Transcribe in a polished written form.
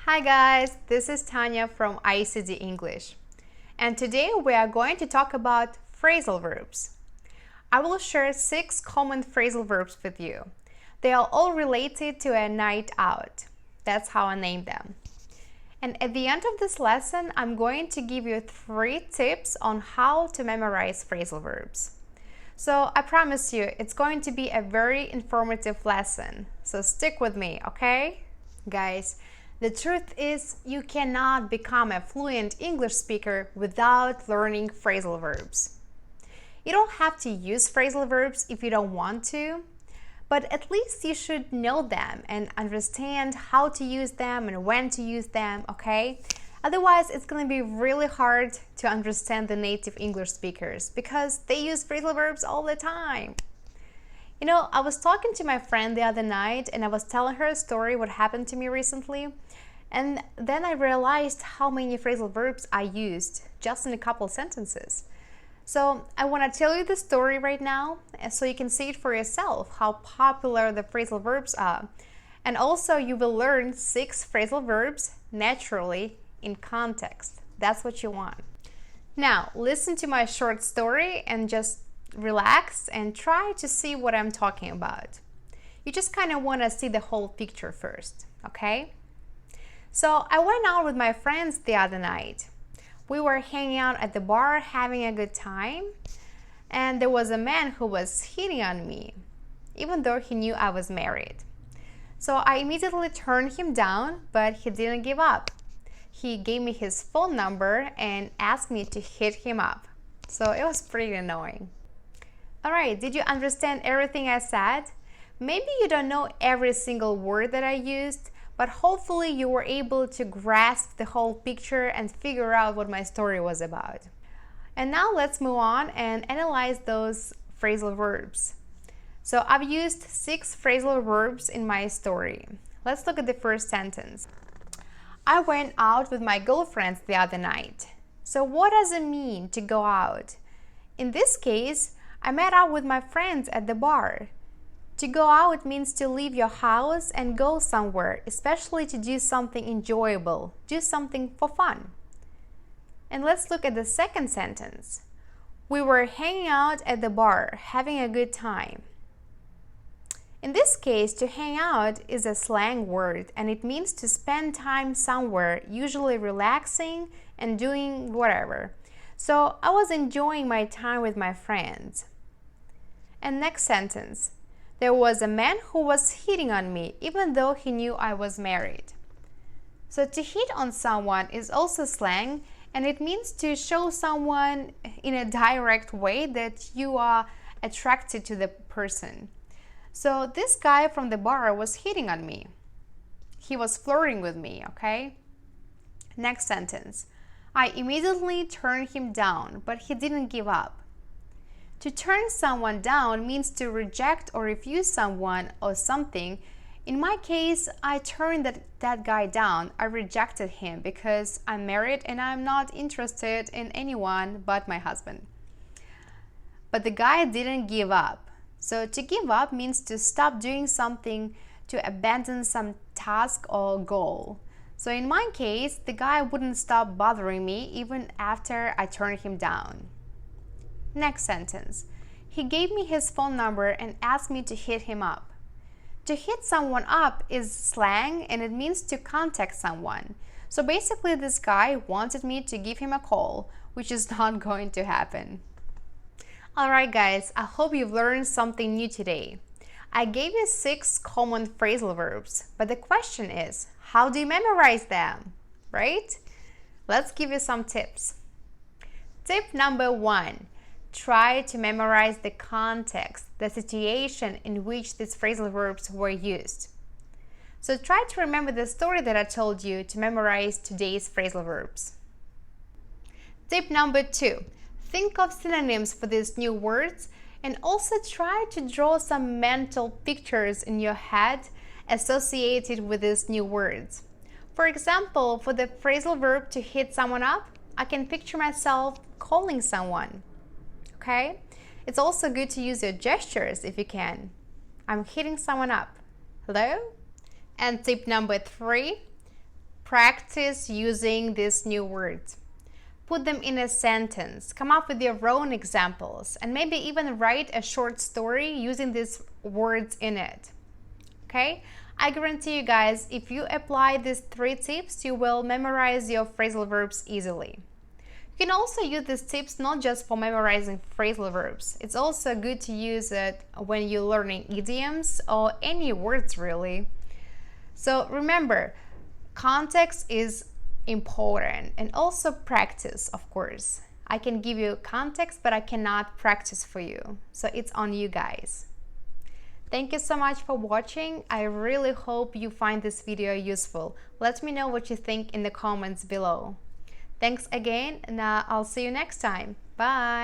Hi guys, this is Tanya from ICD English, and today we are going to talk about phrasal verbs. I will share 6 common phrasal verbs with you. They are all related to a night out. That's how I named them. And at the end of this lesson, I'm going to give you 3 tips on how to memorize phrasal verbs. So I promise you, it's going to be a very informative lesson. So stick with me, okay? Guys, the truth is, you cannot become a fluent English speaker without learning phrasal verbs. You don't have to use phrasal verbs if you don't want to, but at least you should know them and understand how to use them and when to use them, okay? Otherwise, it's going to be really hard to understand the native English speakers because they use phrasal verbs all the time. You know, I was talking to my friend the other night and I was telling her a story what happened to me recently. And then I realized how many phrasal verbs I used just in a couple sentences. So I want to tell you the story right now so you can see it for yourself how popular the phrasal verbs are. And also you will learn 6 phrasal verbs naturally in context. That's what you want. Now listen to my short story and just relax and try to see what I'm talking about. You just kind of want to see the whole picture first, okay? So I went out with my friends the other night. We were hanging out at the bar having a good time, and there was a man who was hitting on me, even though he knew I was married. So I immediately turned him down, but he didn't give up. He gave me his phone number and asked me to hit him up. So it was pretty annoying. Alright, did you understand everything I said? Maybe you don't know every single word that I used, but hopefully you were able to grasp the whole picture and figure out what my story was about. And now let's move on and analyze those phrasal verbs. So I've used 6 phrasal verbs in my story. Let's look at the first sentence. I went out with my girlfriends the other night. So what does it mean to go out? In this case, I met up with my friends at the bar. To go out means to leave your house and go somewhere, especially to do something enjoyable, do something for fun. And let's look at the second sentence. We were hanging out at the bar, having a good time. In this case, to hang out is a slang word and it means to spend time somewhere, usually relaxing and doing whatever. So I was enjoying my time with my friends. And next sentence. There was a man who was hitting on me, even though he knew I was married. So to hit on someone is also slang, and it means to show someone in a direct way that you are attracted to the person. So this guy from the bar was hitting on me. He was flirting with me, okay? Next sentence. I immediately turned him down, but he didn't give up. To turn someone down means to reject or refuse someone or something. In my case, I turned that guy down. I rejected him because I'm married and I'm not interested in anyone but my husband. But the guy didn't give up. So to give up means to stop doing something, to abandon some task or goal. So in my case, the guy wouldn't stop bothering me even after I turned him down. Next sentence. He gave me his phone number and asked me to hit him up. To hit someone up is slang and it means to contact someone. So basically this guy wanted me to give him a call, which is not going to happen. Alright guys, I hope you've learned something new today. I gave you 6 common phrasal verbs, but the question is, how do you memorize them? Right? Let's give you some tips. Tip number 1. Try to memorize the context, the situation in which these phrasal verbs were used. So try to remember the story that I told you to memorize today's phrasal verbs. Tip number 2. Think of synonyms for these new words and also try to draw some mental pictures in your head associated with these new words. For example, for the phrasal verb to hit someone up, I can picture myself calling someone. Okay? It's also good to use your gestures if you can. I'm hitting someone up. Hello? And tip number 3, practice using these new words. Put them in a sentence, come up with your own examples, and maybe even write a short story using these words in it. Okay? I guarantee you guys, if you apply these 3 tips, you will memorize your phrasal verbs easily. You can also use these tips not just for memorizing phrasal verbs. It's also good to use it when you're learning idioms or any words really. So remember, context is important, and also practice, of course. I can give you context, but I cannot practice for you. So it's on you guys. Thank you so much for watching. I really hope you find this video useful. Let me know what you think in the comments below. Thanks again, and I'll see you next time. Bye!